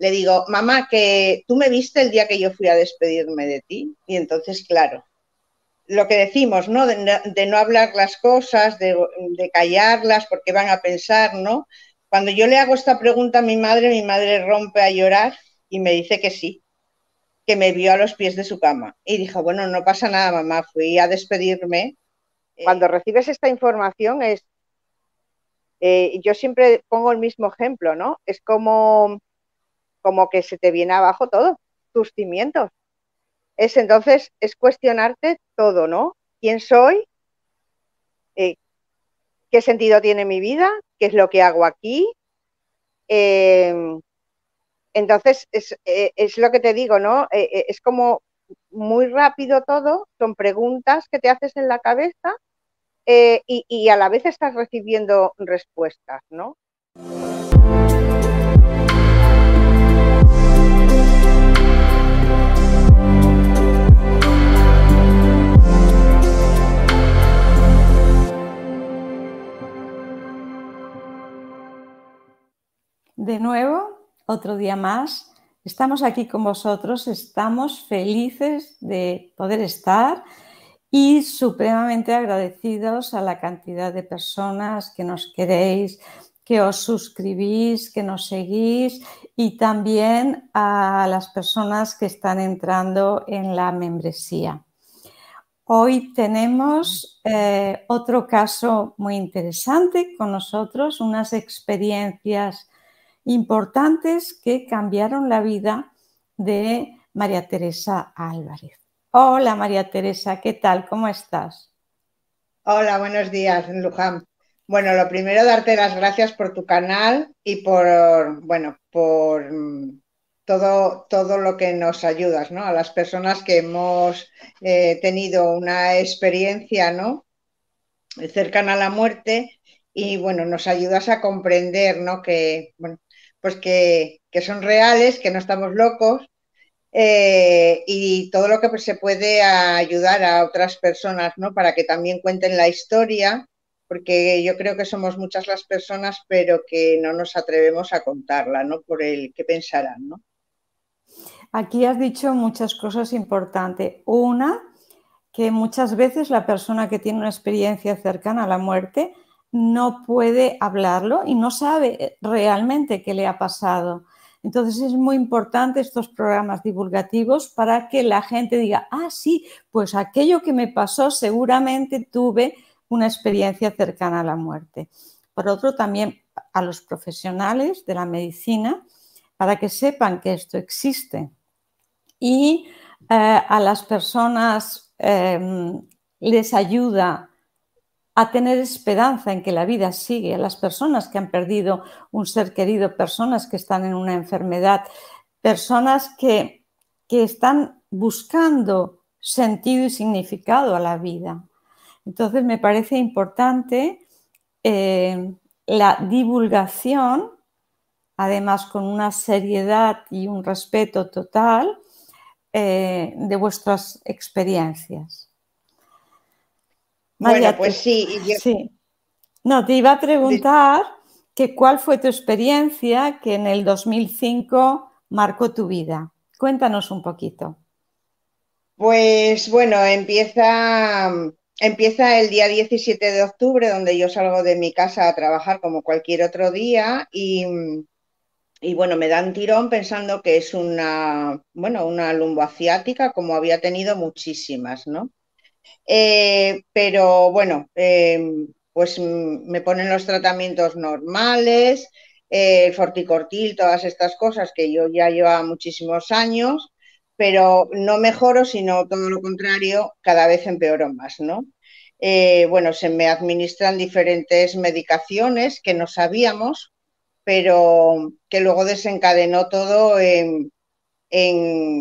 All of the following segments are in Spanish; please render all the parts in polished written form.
le digo, mamá, que tú me viste el día que yo fui a despedirme de ti. Y entonces, claro, lo que decimos, ¿no? De no hablar las cosas, de callarlas, porque van a pensar, ¿no? Cuando yo le hago esta pregunta a mi madre rompe a llorar y me dice que sí, que me vio a los pies de su cama. Y dijo, bueno, no pasa nada, mamá, fui a despedirme. Cuando recibes esta información yo siempre pongo el mismo ejemplo, ¿no? Es como que se te viene abajo todo, tus cimientos. Es cuestionarte todo, ¿no? ¿Quién soy? Eh, ¿Qué sentido tiene mi vida? ¿Qué es lo que hago aquí? Eh, entonces, es lo que te digo, ¿no? Es como muy rápido todo, son preguntas que te haces en la cabeza y a la vez estás recibiendo respuestas, ¿no? De nuevo, otro día más, estamos aquí con vosotros, estamos felices de poder estar y supremamente agradecidos a la cantidad de personas que nos queréis, que os suscribís, que nos seguís y también a las personas que están entrando en la membresía. Hoy tenemos otro caso muy interesante con nosotros, unas experiencias importantes que cambiaron la vida de María Teresa Álvarez. Hola María Teresa, ¿qué tal? ¿Cómo estás? Hola, buenos días, Luján. Bueno, lo primero, darte las gracias por tu canal y bueno, por todo lo que nos ayudas, ¿no? A las personas que hemos tenido una experiencia, ¿no? Cercana a la muerte y, bueno, nos ayudas a comprender, ¿no? Que, bueno, pues que son reales, que no estamos locos y todo lo que se puede ayudar a otras personas, ¿no? Para que también cuenten la historia, porque yo creo que somos muchas las personas, pero que no nos atrevemos a contarla, ¿no? Por el qué pensarán, ¿no? Aquí has dicho muchas cosas importantes. Una, que muchas veces la persona que tiene una experiencia cercana a la muerte no puede hablarlo y no sabe realmente qué le ha pasado. Entonces es muy importante estos programas divulgativos para que la gente diga, ah, sí, pues aquello que me pasó seguramente tuve una experiencia cercana a la muerte. Por otro, también a los profesionales de la medicina, para que sepan que esto existe. Y a las personas les ayuda a tener esperanza en que la vida sigue, a las personas que han perdido un ser querido, personas que están en una enfermedad, personas que están buscando sentido y significado a la vida. Entonces me parece importante la divulgación, además con una seriedad y un respeto total de vuestras experiencias. Bueno, María, pues sí, sí. No, te iba a preguntar que cuál fue tu experiencia que en el 2005 marcó tu vida. Cuéntanos un poquito. pues bueno, empieza el día 17 de octubre, donde yo salgo de mi casa a trabajar como cualquier otro día y bueno, me dan tirón pensando que es bueno, una lumboasiática, como había tenido muchísimas, ¿no? Pero bueno, pues me ponen los tratamientos normales, el forticortil, todas estas cosas que yo ya llevaba muchísimos años, pero no mejoro, sino todo lo contrario, cada vez empeoro más, ¿no? Bueno, se me administran diferentes medicaciones que no sabíamos, pero que luego desencadenó todo en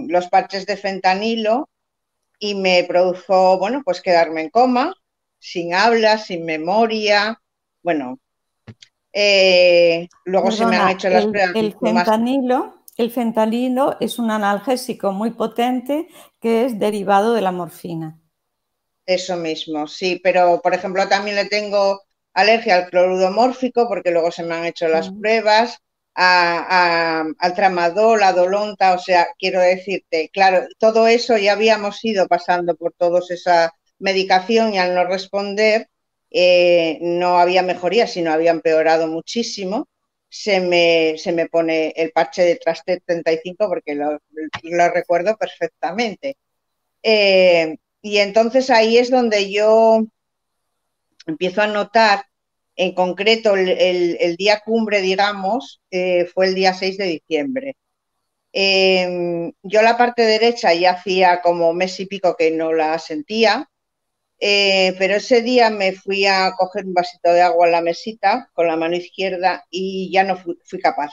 los parches de fentanilo y me produjo, bueno, pues quedarme en coma, sin habla, sin memoria. Bueno, luego se me han Perdona, hecho las pruebas más. el fentanilo es un analgésico muy potente que es derivado de la morfina. Eso mismo, sí, pero por ejemplo también le tengo alergia al cloruro mórfico porque luego se me han hecho las pruebas. al tramadol, a Dolonta, o sea, quiero decirte, claro, todo eso ya habíamos ido pasando por toda esa medicación y al no responder no había mejoría, sino había empeorado muchísimo. Se me pone el parche de Trastet 35 porque lo recuerdo perfectamente. Y entonces ahí es donde yo empiezo a notar, en concreto el día cumbre, digamos, fue el día 6 de diciembre. Yo la parte derecha ya hacía como mes y pico que no la sentía, pero ese día me fui a coger un vasito de agua en la mesita con la mano izquierda y ya no fui capaz.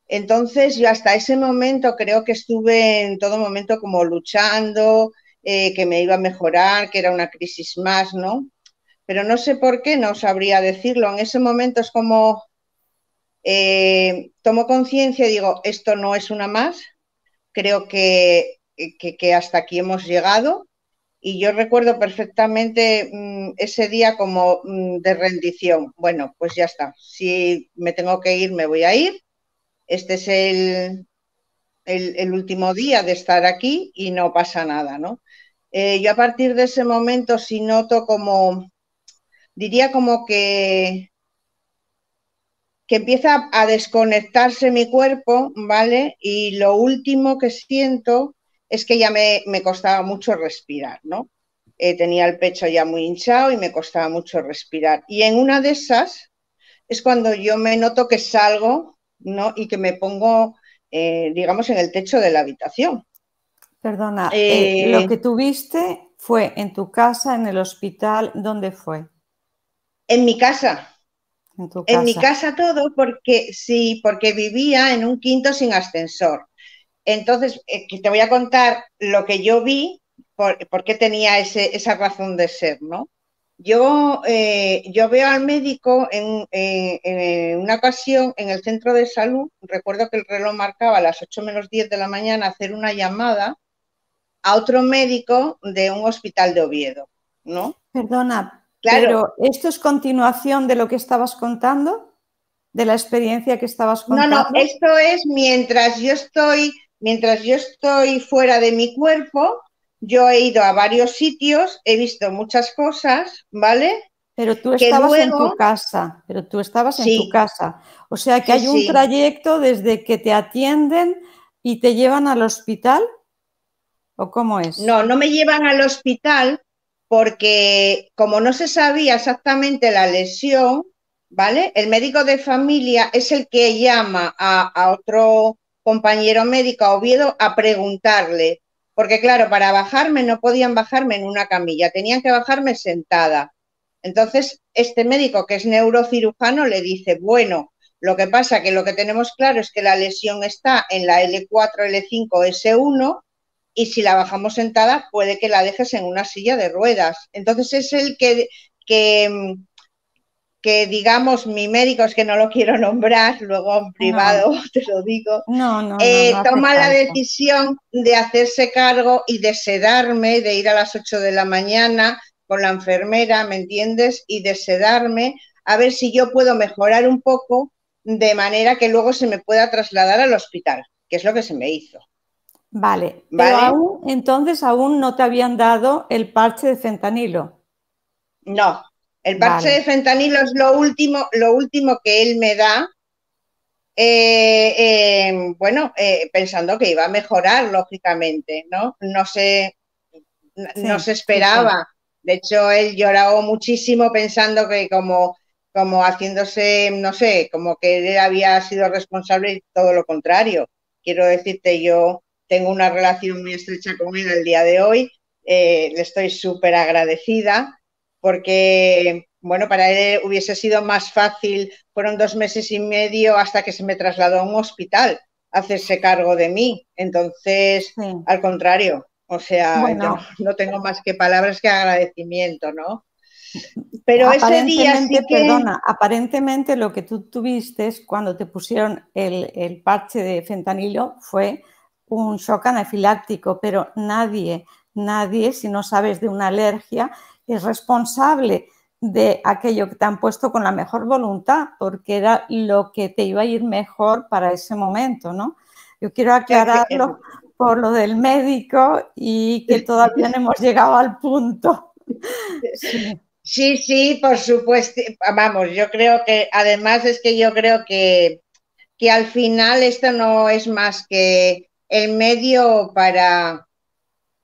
Entonces yo hasta ese momento creo que estuve en todo momento como luchando, que me iba a mejorar, que era una crisis más, ¿no? Pero no sé por qué, no sabría decirlo. En ese momento es como tomo conciencia y digo, esto no es una más, creo que hasta aquí hemos llegado. Y yo recuerdo perfectamente ese día como de rendición. Bueno, pues ya está. Si me tengo que ir, me voy a ir. Este es el último día de estar aquí y no pasa nada, ¿no? Yo a partir de ese momento sí noto como, diría como que empieza a desconectarse mi cuerpo, ¿vale? Y lo último que siento es que ya me costaba mucho respirar, ¿no? Tenía el pecho ya muy hinchado y me costaba mucho respirar. Y en una de esas es cuando yo me noto que salgo, ¿no? Y que me pongo, digamos, en el techo de la habitación. Perdona, lo que tuviste fue en tu casa, en el hospital, ¿dónde fue? En mi casa. En tu En mi casa. casa todo porque sí, porque vivía en un quinto sin ascensor. Entonces, te voy a contar lo que yo vi, por qué tenía esa razón de ser, ¿no? Yo veo al médico en una ocasión en el centro de salud, recuerdo que el reloj marcaba a las 8 menos 10 de la mañana, hacer una llamada a otro médico de un hospital de Oviedo, ¿no? Perdona, Claro, pero ¿esto es continuación de lo que estabas contando? ¿De la experiencia que estabas no, contando? esto es mientras yo estoy fuera de mi cuerpo, yo he ido a varios sitios, he visto muchas cosas, ¿vale? Pero tú Que estabas en tu luego, casa, pero tú estabas en tu sí, casa. O sea que sí, hay un sí. trayecto desde que te atienden y te llevan al hospital, ¿o cómo es? No, no me llevan al hospital porque como no se sabía exactamente la lesión, ¿vale? El médico de familia es el que llama a otro compañero médico a Oviedo a preguntarle, porque claro, para bajarme no podían bajarme en una camilla, tenían que bajarme sentada. Entonces, este médico que es neurocirujano le dice, bueno, lo que pasa que lo que tenemos claro es que la lesión está en la L4, L5, S1 y si la bajamos sentada puede que la dejes en una silla de ruedas. Entonces es el que, que digamos, mi médico, es que no lo quiero nombrar, luego en No, privado te lo digo, no hace toma la falta. decisión de hacerse cargo y de sedarme, de ir a las 8 de la mañana con la enfermera, ¿me entiendes? Y de sedarme a ver si yo puedo mejorar un poco de manera que luego se me pueda trasladar al hospital, que es lo que se me hizo. Vale, pero ¿Vale? aún, entonces aún no te habían dado el parche de fentanilo. No, el parche Vale, de fentanilo es lo último que él me da, bueno, pensando que iba a mejorar, lógicamente, ¿no? No sí, se sí, sí. esperaba. De hecho, él lloraba muchísimo pensando que como haciéndose, no sé, como que él había sido responsable y todo lo contrario. Quiero decirte, yo tengo una relación muy estrecha con él el día de hoy, le estoy súper agradecida porque, bueno, para él hubiese sido más fácil, fueron 2 meses y medio hasta que se me trasladó a un hospital a hacerse cargo de mí. Entonces, Sí. al contrario, o sea, yo Bueno, no tengo más que palabras que agradecimiento, ¿no? Pero ese día aparentemente, sí que, perdona, aparentemente lo que tú tuviste cuando te pusieron el parche de fentanilo fue un shock anafiláctico, pero nadie, si no sabes de una alergia, es responsable de aquello que te han puesto con la mejor voluntad, porque era lo que te iba a ir mejor para ese momento, ¿no? Yo quiero aclararlo por lo del médico y que todavía no hemos llegado al punto. Sí. Sí, sí, por supuesto. Vamos, yo creo que, además es que yo creo que al final esto no es más que el medio para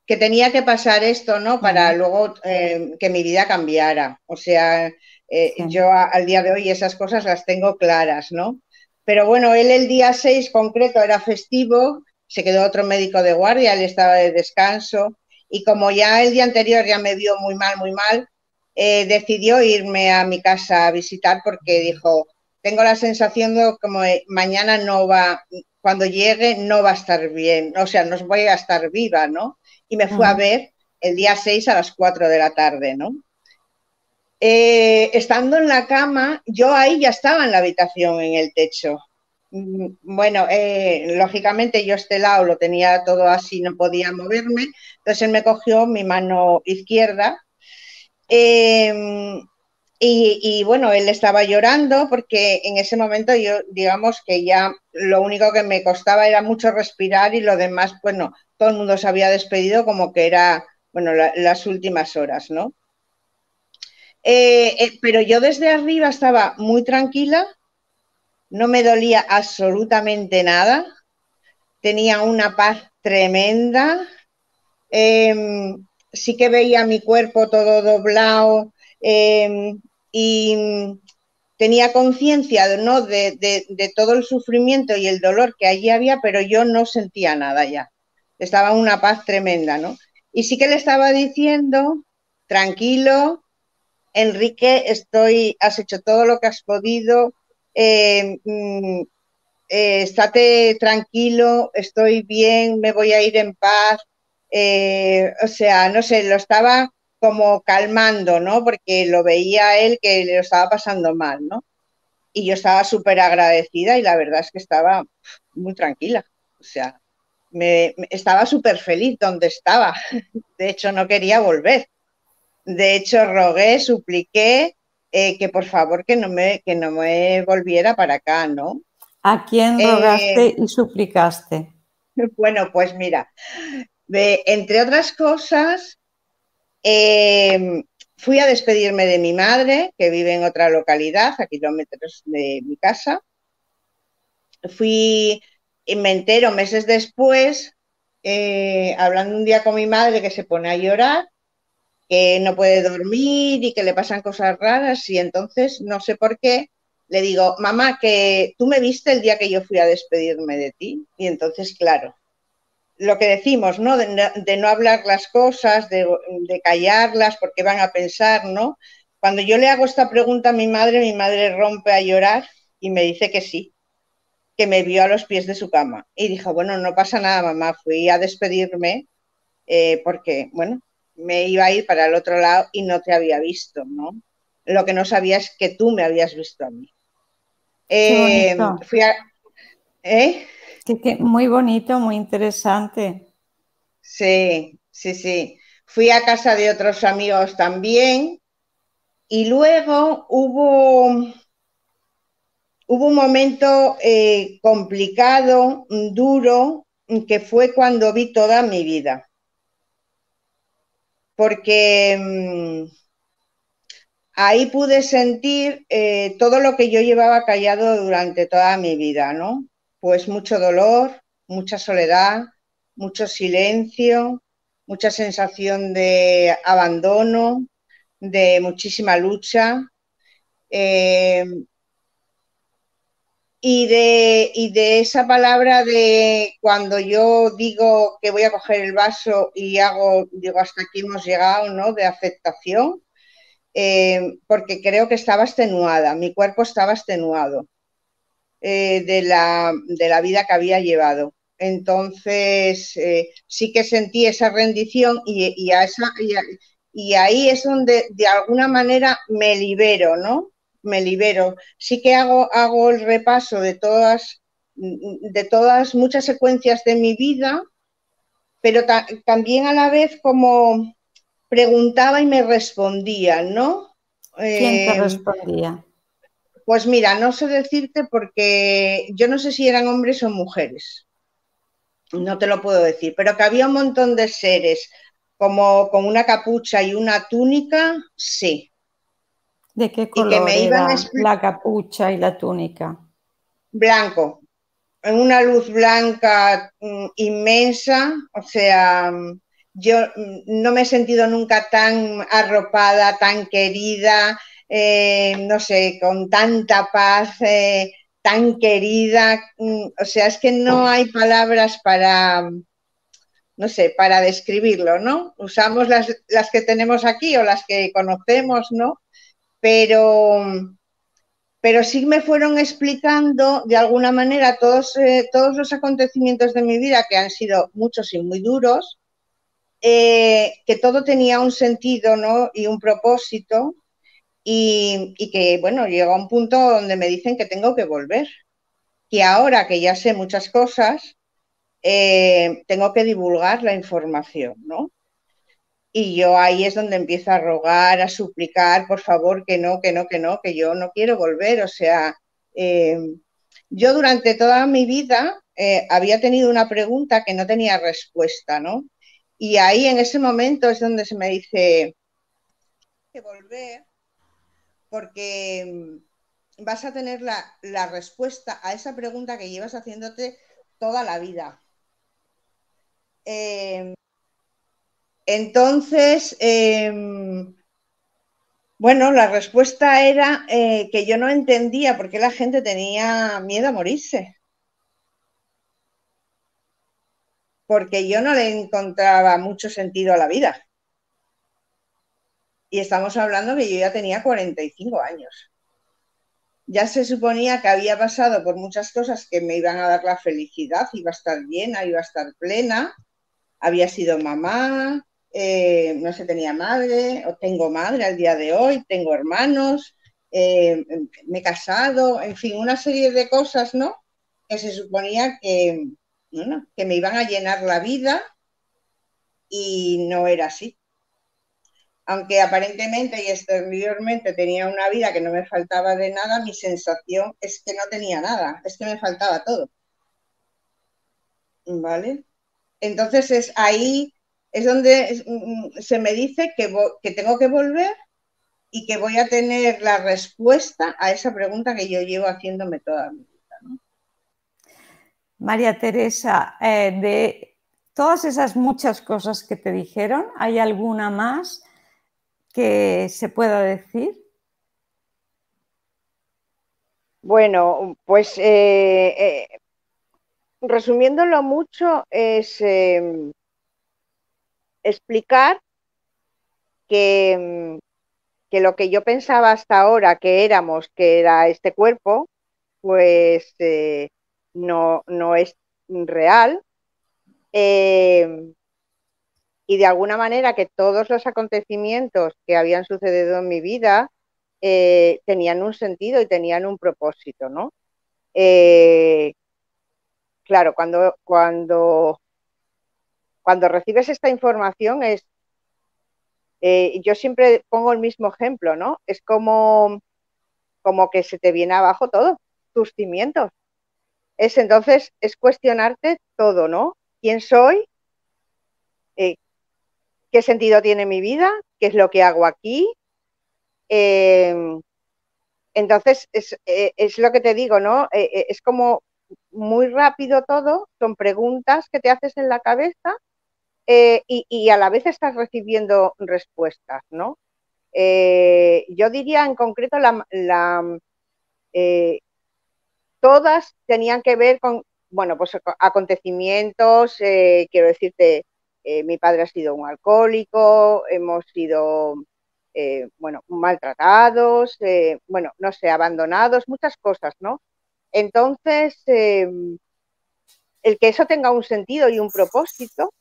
que tenía que pasar esto, ¿no? Para luego que mi vida cambiara. O sea, yo al día de hoy esas cosas las tengo claras, ¿no? Pero bueno, él el día 6 concreto era festivo, se quedó otro médico de guardia, él estaba de descanso y como ya el día anterior ya me vio muy mal, decidió irme a mi casa a visitar porque dijo, tengo la sensación de como mañana no va, cuando llegue no va a estar bien, o sea, no voy a estar viva, ¿no? Y me fue a ver el día 6 a las 4 de la tarde, ¿no? Estando en la cama, yo ahí ya estaba en la habitación, en el techo. Bueno, lógicamente yo este lado lo tenía todo así, no podía moverme, entonces él me cogió mi mano izquierda y bueno, él estaba llorando porque en ese momento yo, digamos que ya lo único que me costaba era mucho respirar y lo demás, bueno, todo el mundo se había despedido como que era, bueno, las últimas horas, ¿no? Pero yo desde arriba estaba muy tranquila, no me dolía absolutamente nada, tenía una paz tremenda, sí que veía mi cuerpo todo doblado y tenía conciencia, ¿no? de todo el sufrimiento y el dolor que allí había, pero yo no sentía nada ya. Estaba en una paz tremenda, ¿no? Y sí que le estaba diciendo, tranquilo, Enrique, has hecho todo lo que has podido, eh, estate tranquilo, estoy bien, me voy a ir en paz. O sea, no sé, lo estaba como calmando, ¿no? Porque lo veía él que le lo estaba pasando mal, ¿no? Y yo estaba súper agradecida y la verdad es que estaba muy tranquila. O sea, estaba súper feliz donde estaba. De hecho, no quería volver. De hecho, rogué, supliqué que por favor que no me volviera para acá, ¿no? ¿A quién rogaste y suplicaste? Bueno, pues mira, entre otras cosas, fui a despedirme de mi madre, que vive en otra localidad, a kilómetros de mi casa. Fui, y me entero meses después, hablando un día con mi madre que se pone a llorar, que no puede dormir y que le pasan cosas raras y entonces, no sé por qué, le digo, mamá, que tú me viste el día que yo fui a despedirme de ti. Y entonces, claro, lo que decimos, ¿no? De no hablar las cosas, de callarlas porque van a pensar, ¿no? Cuando yo le hago esta pregunta a mi madre rompe a llorar y me dice que sí, que me vio a los pies de su cama. Y dijo, bueno, no pasa nada, mamá, fui a despedirme porque, bueno, me iba a ir para el otro lado y no te había visto, ¿no? Lo que no sabía es que tú me habías visto a mí. Qué bonito. Fui a... ¿Eh? Muy bonito, muy interesante. Sí, sí, sí. Fui a casa de otros amigos también y luego hubo un momento complicado, duro, que fue cuando vi toda mi vida. Porque ahí pude sentir todo lo que yo llevaba callado durante toda mi vida, ¿no? Pues mucho dolor, mucha soledad, mucho silencio, mucha sensación de abandono, de muchísima lucha eh, y de esa palabra de cuando yo digo que voy a coger el vaso y hago, digo, hasta aquí hemos llegado, ¿no? De aceptación porque creo que estaba extenuada, mi cuerpo estaba extenuado de la vida que había llevado. Entonces, sí que sentí esa rendición y ahí es donde de alguna manera me libero, ¿no? Me libero. Sí que hago el repaso de todas muchas secuencias de mi vida, pero también a la vez como preguntaba y me respondía, ¿no? ¿Quién te Eh, respondía? pues mira, no sé decirte porque yo no sé si eran hombres o mujeres, no te lo puedo decir, pero que había un montón de seres como con una capucha y una túnica, sí, ¿De qué y que color me iban a era la capucha y la túnica? blanco, en una luz blanca inmensa, o sea, yo no me he sentido nunca tan arropada, tan querida, no sé, con tanta paz, tan querida, o sea, es que no hay palabras para, no sé, para describirlo, ¿no? Usamos las que tenemos aquí o las que conocemos, ¿no? Pero pero sí me fueron explicando de alguna manera todos los acontecimientos de mi vida, que han sido muchos y muy duros, que todo tenía un sentido, ¿no? Y un propósito, y que, bueno, llega un punto donde me dicen que tengo que volver, que ahora que ya sé muchas cosas, tengo que divulgar la información, ¿no? Y yo ahí es donde empiezo a rogar, a suplicar, por favor, que no, que no, que no, que yo no quiero volver. O sea, eh, yo durante toda mi vida había tenido una pregunta que no tenía respuesta, ¿no? Y ahí en ese momento es donde se me dice que volver porque vas a tener la respuesta a esa pregunta que llevas haciéndote toda la vida. Eh, entonces, bueno, la respuesta era que yo no entendía por qué la gente tenía miedo a morirse, porque yo no le encontraba mucho sentido a la vida. Y estamos hablando que yo ya tenía 45 años. Ya se suponía que había pasado por muchas cosas que me iban a dar la felicidad, iba a estar llena, iba a estar plena, había sido mamá, no sé, tenía madre, o tengo madre al día de hoy, tengo hermanos, me he casado, en fin, una serie de cosas, ¿no? Que se suponía que, bueno, que me iban a llenar la vida y no era así. Aunque aparentemente y exteriormente tenía una vida que no me faltaba de nada, mi sensación es que no tenía nada, es que me faltaba todo, ¿vale? Entonces es ahí es donde se me dice que tengo que volver y que voy a tener la respuesta a esa pregunta que yo llevo haciéndome toda mi vida, ¿no? María Teresa, de todas esas muchas cosas que te dijeron, ¿hay alguna más que se pueda decir? Bueno, pues resumiéndolo mucho es explicar que, que lo que yo pensaba hasta ahora que éramos, que era este cuerpo, pues no es real. Eh, y de alguna manera que todos los acontecimientos que habían sucedido en mi vida tenían un sentido y tenían un propósito, ¿no? Eh, claro, cuando recibes esta información yo siempre pongo el mismo ejemplo, ¿no? Es como que se te viene abajo todo, tus cimientos. Entonces, es cuestionarte todo, ¿no? ¿Quién soy? Eh, ¿Qué sentido tiene mi vida? ¿Qué es lo que hago aquí? Eh, entonces, es lo que te digo, ¿no? Es como muy rápido todo, son preguntas que te haces en la cabeza y a la vez estás recibiendo respuestas, ¿no? Yo diría en concreto eh, todas tenían que ver con, bueno, pues acontecimientos, quiero decirte, mi padre ha sido un alcohólico, hemos sido, bueno, maltratados, bueno, no sé, abandonados, muchas cosas, ¿no? Entonces, el que eso tenga un sentido y un propósito,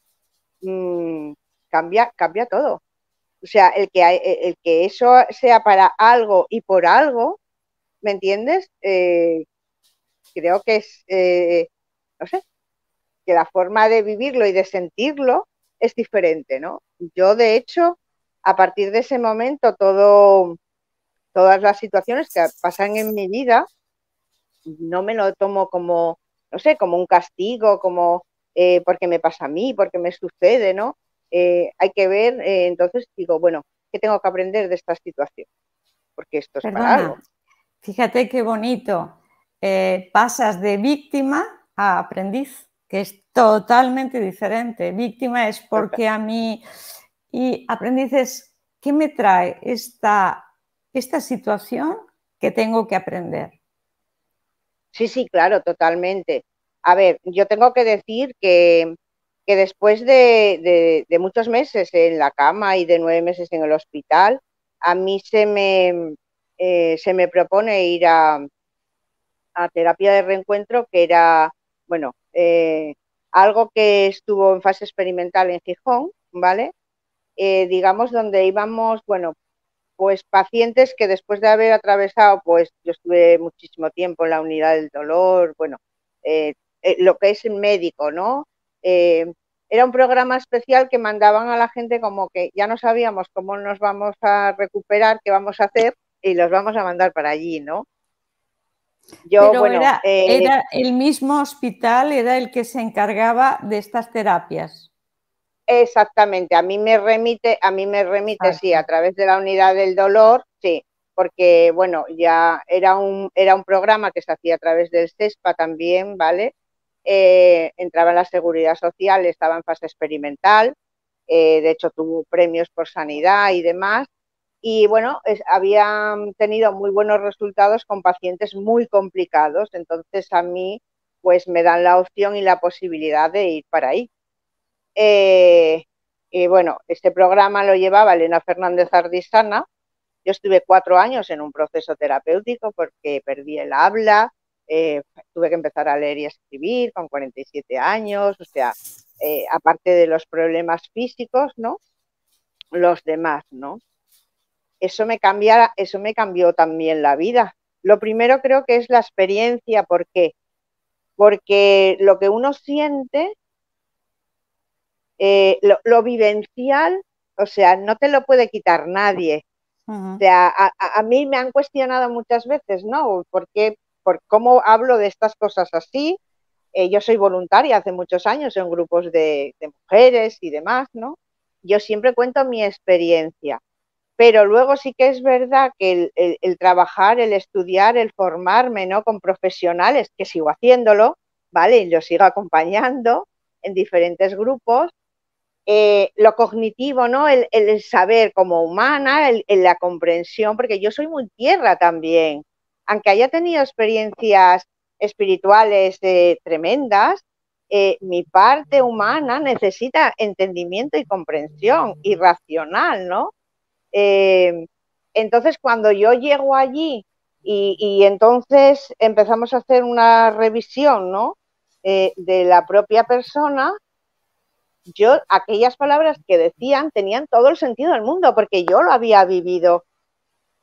mmm, cambia todo. O sea, el que eso sea para algo y por algo, ¿me entiendes? Creo que es, no sé, que la forma de vivirlo y de sentirlo es diferente, ¿no? Yo, de hecho, a partir de ese momento, todo, todas las situaciones que pasan en mi vida, no me lo tomo como, no sé, como un castigo, como porque me pasa a mí, porque me sucede, ¿no? Hay que ver, entonces digo, bueno, ¿qué tengo que aprender de esta situación? Porque esto es para algo. Perdona, fíjate qué bonito. Pasas de víctima a aprendiz, que es totalmente diferente. Víctima es porque a mí, y aprendiz es, ¿qué me trae esta situación que tengo que aprender? Sí, sí, claro, totalmente. A ver, yo tengo que decir que después de muchos meses en la cama y de 9 meses en el hospital, a mí se me propone ir a terapia de reencuentro, que era, bueno, algo que estuvo en fase experimental en Gijón, ¿vale? Digamos, donde íbamos, bueno, pues pacientes que después de haber atravesado, pues yo estuve muchísimo tiempo en la unidad del dolor, bueno, eh, lo que es el médico, ¿no? Eh, Era un programa especial que mandaban a la gente como que ya no sabíamos cómo nos vamos a recuperar, qué vamos a hacer y los vamos a mandar para allí, ¿no? Yo, Pero bueno, era el mismo hospital, era el que se encargaba de estas terapias. exactamente, a mí me remite, sí, a Exacto. través de la unidad del dolor, sí, porque, bueno, ya era un programa que se hacía a través del CESPA también, ¿vale? Entraba en la seguridad social, estaba en fase experimental, de hecho tuvo premios por sanidad y demás, y bueno, habían tenido muy buenos resultados con pacientes muy complicados, entonces a mí pues me dan la opción y la posibilidad de ir para ahí. Eh, y bueno, este programa lo llevaba Elena Fernández Ardisana. Yo estuve 4 años en un proceso terapéutico porque perdí el habla, tuve que empezar a leer y escribir con 47 años, o sea, aparte de los problemas físicos, ¿no? Los demás, ¿no? Eso me cambió también la vida. Lo primero creo que es la experiencia, ¿por qué? Porque lo que uno siente lo vivencial, o sea, no te lo puede quitar nadie. O Ujú. sea, a mí me han cuestionado muchas veces, ¿no? ¿Por qué, por cómo hablo de estas cosas así? Yo soy voluntaria hace muchos años en grupos de mujeres y demás, ¿no? Yo siempre cuento mi experiencia, pero luego sí que es verdad que el trabajar, el estudiar, el formarme, ¿no? Con profesionales, que sigo haciéndolo, ¿vale? Y lo sigo acompañando en diferentes grupos, lo cognitivo, ¿no? El saber como humana, la comprensión, porque yo soy muy tierra también. Aunque haya tenido experiencias espirituales tremendas, mi parte humana necesita entendimiento y comprensión y racional, ¿no? Eh, entonces, cuando yo llego allí y entonces empezamos a hacer una revisión, ¿no? De la propia persona, yo, aquellas palabras que decían tenían todo el sentido del mundo, porque yo lo había vivido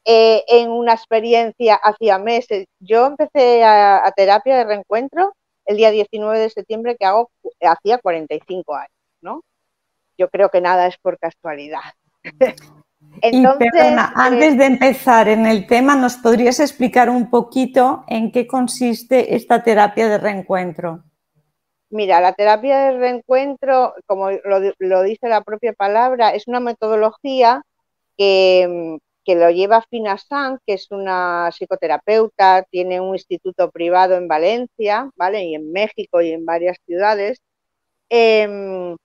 en una experiencia hacía meses. Yo empecé a terapia de reencuentro el día 19 de septiembre, que hacía 45 años, ¿no? Yo creo que nada es por casualidad. Y Entonces, perdona, antes de empezar en el tema, ¿nos podrías explicar un poquito en qué consiste esta terapia de reencuentro? mira, la terapia de reencuentro, como lo dice la propia palabra, es una metodología que lo lleva Fina Sanz, que es una psicoterapeuta, tiene un instituto privado en Valencia, ¿vale? Y en México y en varias ciudades, eh,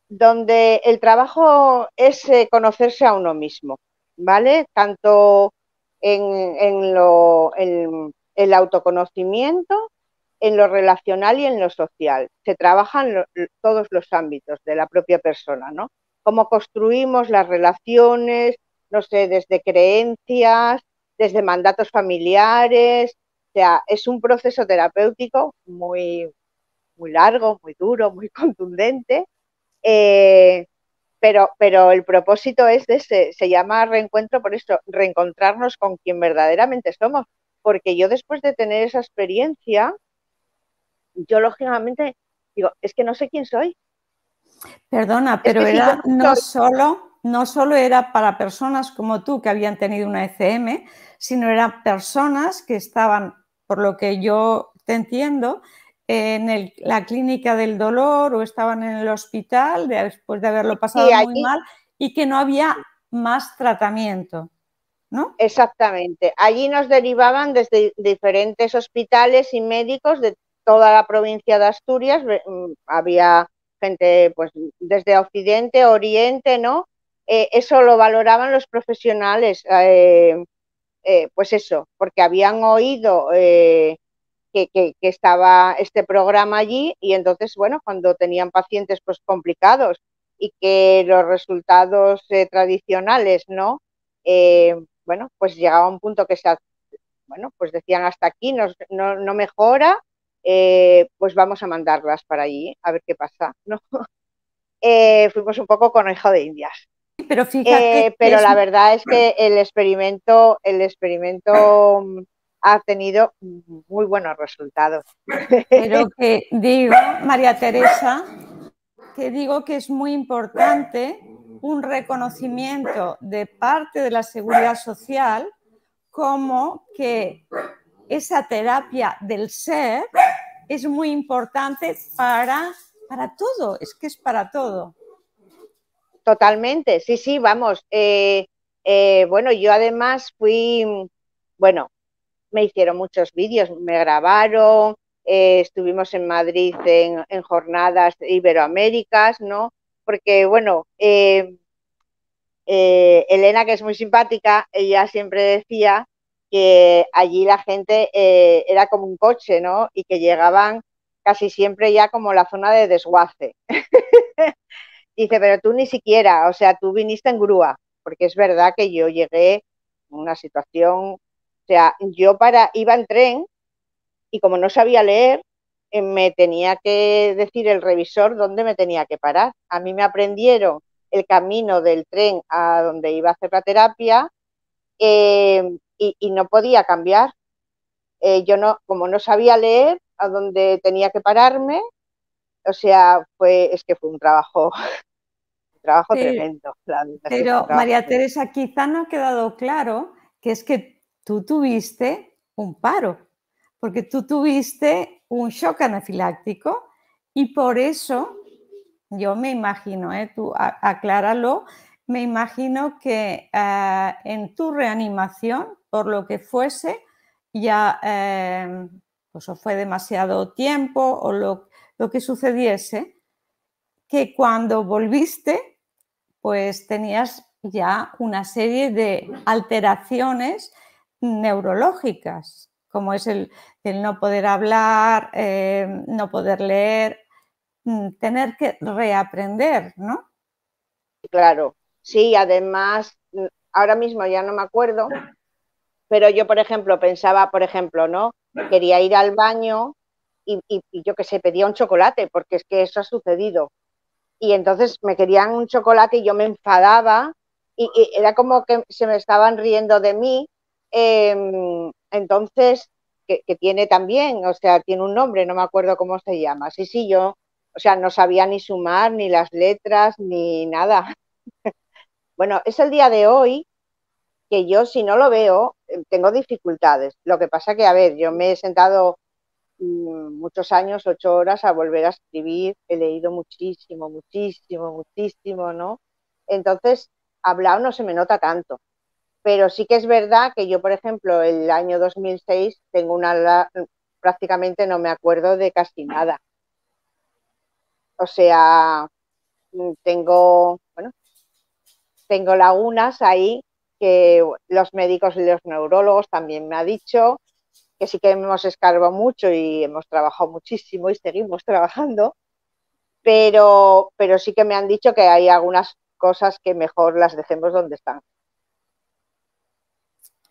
donde el trabajo es conocerse a uno mismo, ¿vale? Tanto en el autoconocimiento, en lo relacional y en lo social. Se trabajan todos los ámbitos de la propia persona, ¿no? Cómo construimos las relaciones, no sé, desde creencias, desde mandatos familiares. O sea, es un proceso terapéutico muy, muy largo, muy duro, muy contundente, eh, pero el propósito es ese, se llama reencuentro por eso, reencontrarnos con quien verdaderamente somos. Porque yo después de tener esa experiencia, yo lógicamente digo, es que no sé quién soy, Perdona, es pero que si yo era no no soy, solo no solo era para personas como tú que habían tenido una ECM, sino eran personas que estaban, por lo que yo te entiendo, en la clínica del dolor o estaban en el hospital después de haberlo Sí, pasado muy allí, mal y que no había más tratamiento, ¿no? exactamente. Allí nos derivaban desde diferentes hospitales y médicos de toda la provincia de Asturias. Había gente, pues, desde Occidente, Oriente, ¿no? Eso lo valoraban los profesionales, pues eso, porque habían oído que estaba este programa allí y entonces, bueno, cuando tenían pacientes pues complicados y que los resultados tradicionales, ¿no? Bueno, pues llegaba un punto que bueno, pues decían hasta aquí, no mejora, pues vamos a mandarlas para allí a ver qué pasa, ¿no? Fuimos un poco conejo de indias. Pero fíjate que Pero es, la verdad es que el experimento ha tenido muy buenos resultados. pero que digo, María Teresa, que digo que es muy importante un reconocimiento de parte de la Seguridad Social como que esa terapia del ser es muy importante para todo, es que es para todo. Totalmente, sí, sí, vamos. Bueno, yo además bueno, me hicieron muchos vídeos, me grabaron, estuvimos en Madrid en jornadas iberoaméricas, ¿no? Porque, bueno, Elena, que es muy simpática, ella siempre decía que allí la gente era como un coche, ¿no? Y que llegaban casi siempre ya como la zona de desguace. Dice, pero tú ni siquiera, o sea, tú viniste en grúa, porque es verdad que yo llegué en una situación, o sea, iba en tren y como no sabía leer, me tenía que decir el revisor dónde me tenía que parar. A mí me aprendieron el camino del tren a donde iba a hacer la terapia y no podía cambiar. Yo no, como no sabía leer a dónde tenía que pararme, o sea, es que fue un trabajo Pero, tremendo. La verdad es que fue un pero trabajo María tremendo. Teresa, quizá no ha quedado claro que es que tú tuviste un paro, porque tú tuviste un shock anafiláctico y por eso yo me imagino, tú acláralo, me imagino que en tu reanimación, por lo que fuese, ya pues o fue demasiado tiempo o lo que sucediese, que cuando volviste, pues tenías ya una serie de alteraciones neurológicas, como es el no poder hablar, no poder leer, tener que reaprender, ¿no? Claro, sí, además, ahora mismo ya no me acuerdo, pero yo, por ejemplo, pensaba, por ejemplo, ¿no? Quería ir al baño y yo qué sé, pedía un chocolate, porque es que eso ha sucedido. Y entonces me querían un chocolate y yo me enfadaba y era como que se me estaban riendo de mí. Entonces, que tiene también, o sea, tiene un nombre, no me acuerdo cómo se llama. Sí, sí, yo, o sea, no sabía ni sumar, ni las letras, ni nada. Bueno, es el día de hoy que yo si no lo veo, tengo dificultades. Lo que pasa que, a ver, yo me he sentado muchos años, 8 horas, a volver a escribir, he leído muchísimo, muchísimo, muchísimo, ¿no? Entonces, hablado no se me nota tanto. Pero sí que es verdad que yo, por ejemplo, el año 2006 tengo prácticamente no me acuerdo de casi nada. O sea, bueno, tengo lagunas ahí que los médicos y los neurólogos también me han dicho que sí que hemos escarbado mucho y hemos trabajado muchísimo y seguimos trabajando, pero sí que me han dicho que hay algunas cosas que mejor las dejemos donde están.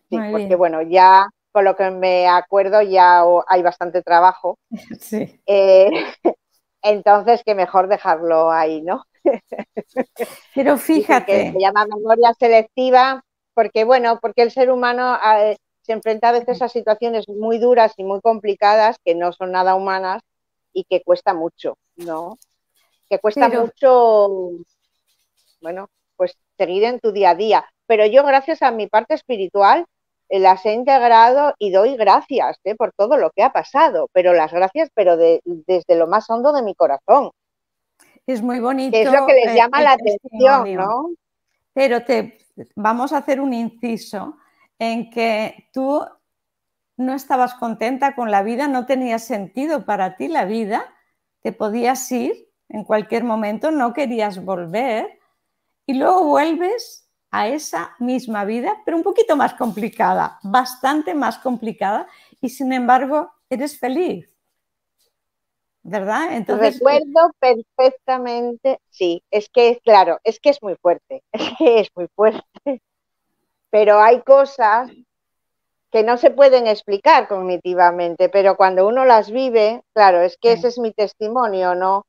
Sí, Muy porque bien, bueno, ya con lo que me acuerdo ya hay bastante trabajo, sí. eh, entonces que mejor dejarlo ahí, ¿no? Pero Dicen que se fíjate, llama memoria selectiva porque, bueno, porque el ser humano se enfrenta a veces a situaciones muy duras y muy complicadas que no son nada humanas y que cuesta mucho, ¿no? Que cuesta pero mucho, bueno, pues seguir en tu día a día. Pero yo, gracias a mi parte espiritual, las he integrado y doy gracias por todo lo que ha pasado, pero las gracias, pero desde lo más hondo de mi corazón. Es muy Que es lo que bonito les llama el la atención, testimonio, ¿no? pero vamos a hacer un inciso en que tú no estabas contenta con la vida, no tenía sentido para ti la vida, te podías ir en cualquier momento, no querías volver y luego vuelves a esa misma vida, pero un poquito más complicada, bastante más complicada, y sin embargo eres feliz, ¿verdad? Entonces, Recuerdo perfectamente, sí, es que, claro, es que es muy fuerte, es que es muy fuerte, pero hay cosas que no se pueden explicar cognitivamente, pero cuando uno las vive, claro, es que ese es mi testimonio, ¿no?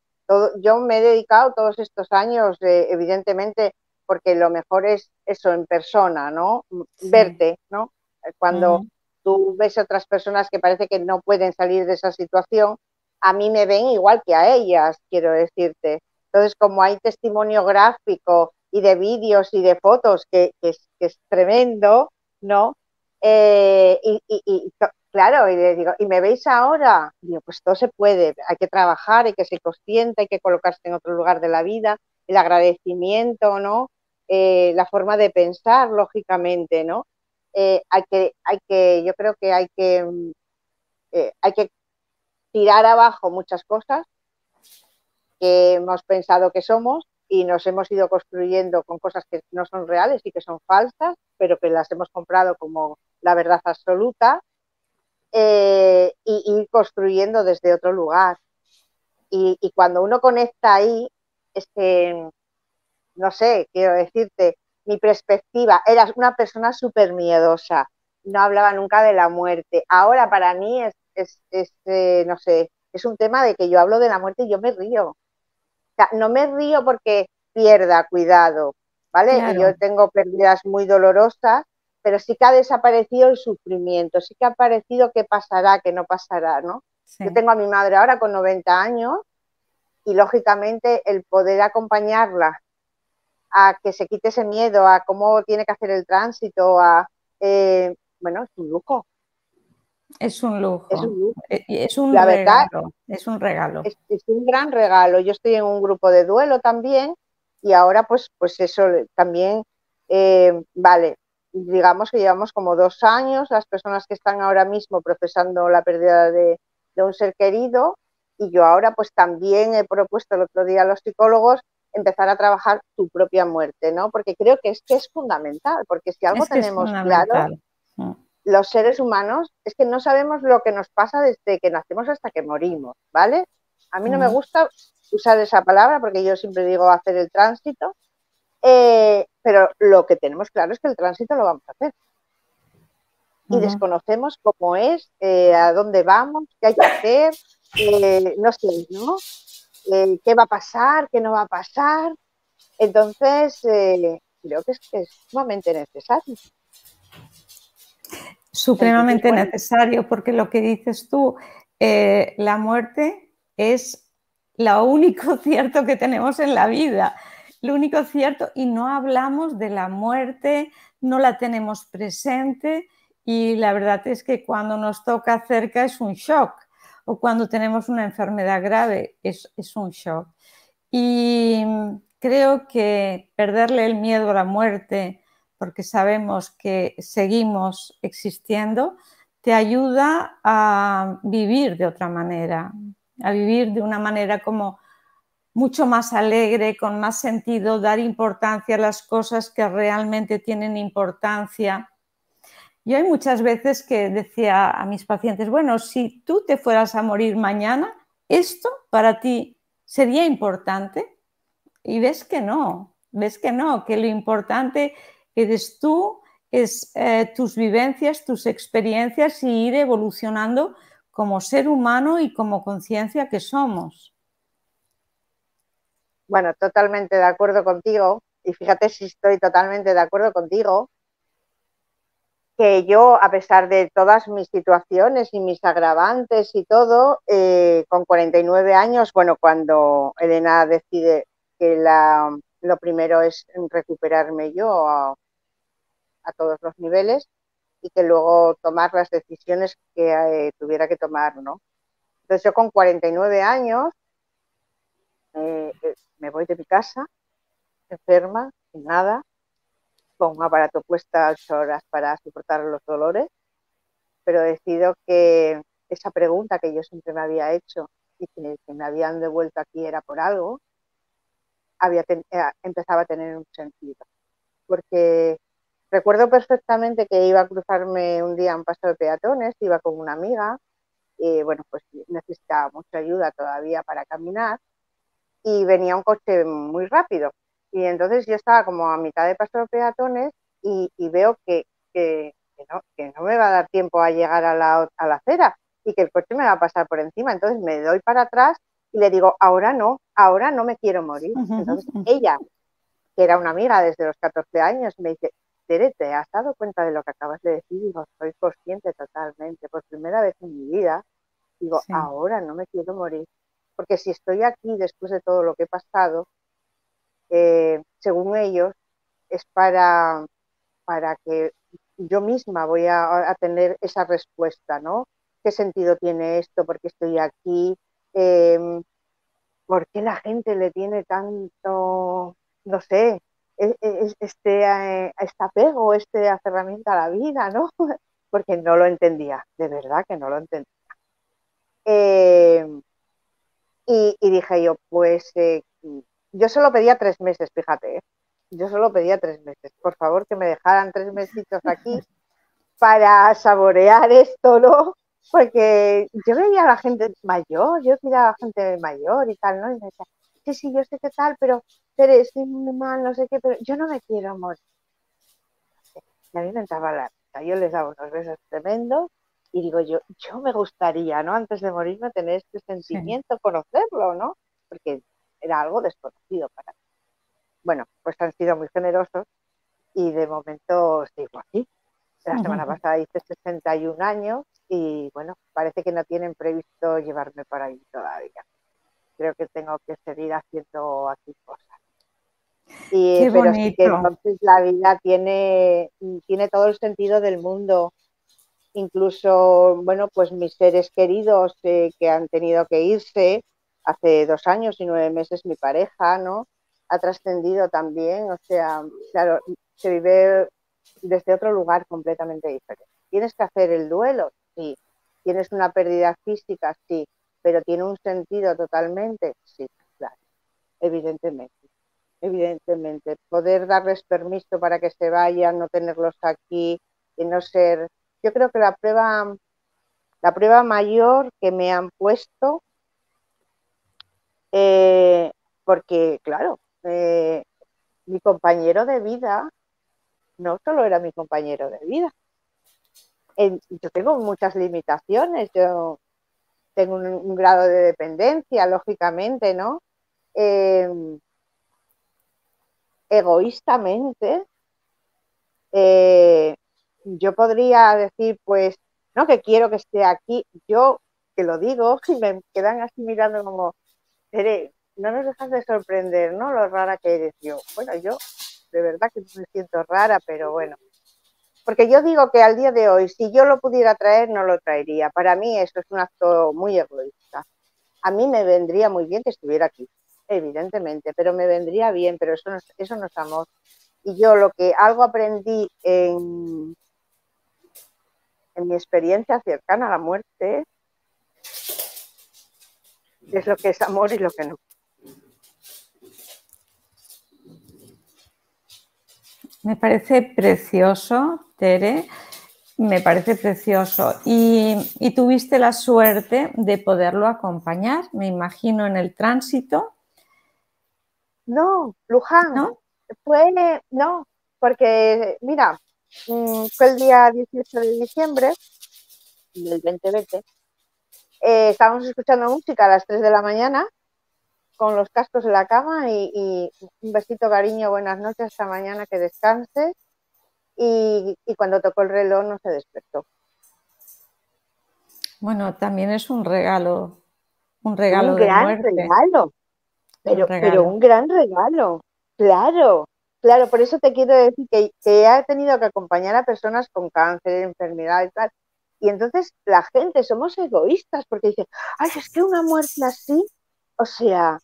Yo me he dedicado todos estos años, evidentemente, porque lo mejor es eso en persona, ¿no? sí. Verte, ¿no? Cuando tú ves a otras personas que parece que no pueden salir de esa situación, a mí me ven igual que a ellas, quiero decirte. Entonces, como hay testimonio gráfico y de vídeos y de fotos que es tremendo, ¿no? Claro, y le digo, ¿y me veis ahora? Digo, pues todo se puede, hay que trabajar, hay que ser consciente, hay que colocarse en otro lugar de la vida, el agradecimiento, ¿no? La forma de pensar, lógicamente, ¿no? Yo creo que hay que tirar abajo muchas cosas que hemos pensado que somos y nos hemos ido construyendo con cosas que no son reales y que son falsas, pero que las hemos comprado como la verdad absoluta, y ir construyendo desde otro lugar. Y cuando uno conecta ahí, es que, no sé, quiero decirte, mi perspectiva, eras una persona súper miedosa, no hablaba nunca de la muerte. Ahora para mí no sé, es un tema de que yo hablo de la muerte y yo me río. O sea, no me río porque pierda, cuidado, ¿vale? Yo Claro, tengo pérdidas muy dolorosas, pero sí que ha desaparecido el sufrimiento, sí que ha aparecido qué pasará, qué no pasará, ¿no? Yo sí. tengo a mi madre ahora con 90 años y lógicamente el poder acompañarla a que se quite ese miedo, a cómo tiene que hacer el tránsito, bueno, es un lujo, Es un es un lujo, lujo. es un La verdad, regalo, es un regalo. es un gran regalo. Yo estoy en un grupo de duelo también y ahora pues eso también, vale, digamos que llevamos como 2 años las personas que están ahora mismo procesando la pérdida de un ser querido, y yo ahora pues también he propuesto el otro día a los psicólogos empezar a trabajar tu propia muerte, ¿no? Porque creo que es fundamental, porque si algo Es que es tenemos claro, fundamental. los seres humanos, es que no sabemos lo que nos pasa desde que nacemos hasta que morimos, ¿vale? A mí no me gusta usar esa palabra porque yo siempre digo hacer el tránsito, pero lo que tenemos claro es que el tránsito lo vamos a hacer y desconocemos cómo es, a dónde vamos, qué hay que hacer, no sé, ¿no? ¿Qué va a pasar, qué no va a pasar? Entonces, creo que es sumamente necesario. Entonces, Supremamente bueno, necesario porque lo que dices tú, la muerte es lo único cierto que tenemos en la vida, lo único cierto, y no hablamos de la muerte, no la tenemos presente, y la verdad es que cuando nos toca cerca es un shock, o cuando tenemos una enfermedad grave es un shock. Y creo que perderle el miedo a la muerte, porque sabemos que seguimos existiendo, te ayuda a vivir de otra manera, a vivir de una manera como mucho más alegre, con más sentido, dar importancia a las cosas que realmente tienen importancia. Yo hay muchas veces que decía a mis pacientes, bueno, si tú te fueras a morir mañana, ¿esto para ti sería importante? Y ves que no, que lo importante eres tú, es tus vivencias, tus experiencias y ir evolucionando como ser humano y como conciencia que somos. bueno, totalmente de acuerdo contigo, y fíjate si estoy totalmente de acuerdo contigo, que yo, a pesar de todas mis situaciones y mis agravantes y todo, con 49 años, bueno, cuando Elena decide que lo primero es recuperarme yo a todos los niveles y que luego tomar las decisiones que tuviera que tomar, ¿no? Entonces yo con 49 años me voy de mi casa, enferma, sin nada, con un aparato puesta 8 horas para soportar los dolores, pero decido que esa pregunta que yo siempre me había hecho y que me habían devuelto aquí era por algo, empezaba a tener un sentido. Porque recuerdo perfectamente que iba a cruzarme un día un paso de peatones, iba con una amiga, y bueno, pues necesitaba mucha ayuda todavía para caminar, y venía un coche muy rápido. Y entonces yo estaba como a mitad de paso de peatones y veo que no me va a dar tiempo a llegar a la acera y que el coche me va a pasar por encima. Entonces me doy para atrás y le digo, ahora no me quiero morir. Entonces ella, que era una amiga desde los 14 años, me dice, Tere, ¿te has dado cuenta de lo que acabas de decir? Digo, soy consciente totalmente. Por primera vez en mi vida, digo, Sí. ahora no me quiero morir. Porque si estoy aquí después de todo lo que he pasado, según ellos, es para que yo misma voy a tener esa respuesta, ¿no? ¿Qué sentido tiene esto? ¿Por qué estoy aquí? Eh, ¿Por qué la gente le tiene tanto, no sé, este apego, este aferramiento a la vida, ¿no? Porque no lo entendía, de verdad que no lo entendía. Eh, y dije yo, pues yo solo pedía 3 meses, fíjate, ¿eh? Yo solo pedía 3 meses. Por favor, que me dejaran 3 mesitos aquí para saborear esto, ¿no? Porque yo veía a la gente mayor, yo veía a la gente mayor y tal, ¿no? Y me decía, sí, sí, yo sé qué tal, pero estoy muy mal, no sé qué, pero yo no me quiero morir. Y a mí me entraba la risa, yo les daba unos besos tremendos y digo yo me gustaría, ¿no? Antes de morirme tener este Sí. sentimiento, conocerlo, ¿no? Porque era algo desconocido para mí. Bueno, pues han sido muy generosos y de momento sigo aquí. La semana pasada hice 61 años y bueno, parece que no tienen previsto llevarme para ahí todavía. Creo que tengo que seguir haciendo aquí cosas. Qué Pero sí que bonito. entonces la vida tiene todo el sentido del mundo. Incluso, bueno, pues mis seres queridos que han tenido que irse, hace 2 años y 9 meses mi pareja, ¿no? Ha trascendido también, o sea, claro, se vive desde otro lugar completamente diferente. ¿Tienes que hacer el duelo? Sí. ¿Tienes una pérdida física? Sí. ¿Pero tiene un sentido totalmente? Sí, claro, evidentemente. Evidentemente. Poder darles permiso para que se vayan, no tenerlos aquí y no ser... Yo creo que la prueba mayor que me han puesto, eh, porque claro, mi compañero de vida no solo era mi compañero de vida. Yo tengo muchas limitaciones, yo tengo un grado de dependencia, lógicamente, ¿no? Eh, Egoístamente, eh, yo podría decir, pues, no que quiero que esté aquí, yo que lo digo y me quedan así mirando como, Tere, no nos dejas de sorprender, ¿no? Lo rara que eres yo. Bueno, yo de verdad que me siento rara, pero bueno. Porque yo digo que al día de hoy, si yo lo pudiera traer, no lo traería. Para mí eso es un acto muy egoísta. A mí me vendría muy bien que estuviera aquí, evidentemente, pero me vendría bien, pero eso no es amor. Y yo lo que algo aprendí en mi experiencia cercana a la muerte es lo que es amor y lo que no. Me parece precioso, Tere, me parece precioso. Y tuviste la suerte de poderlo acompañar, me imagino, en el tránsito, No, Luján, ¿no? no, porque mira, fue el día 18 de diciembre del 2020. Estábamos escuchando música a las 3 de la mañana con los cascos en la cama y un besito, cariño, buenas noches, hasta mañana, que descanses. Y cuando tocó el reloj no se despertó. Bueno, también es un Un regalo de gran muerte, regalo, un pero regalo. un gran regalo. Claro, claro, por eso te quiero decir que he tenido que acompañar a personas con cáncer, enfermedad y tal. Y entonces la gente somos egoístas porque dice, ay, es que una muerte así, o sea,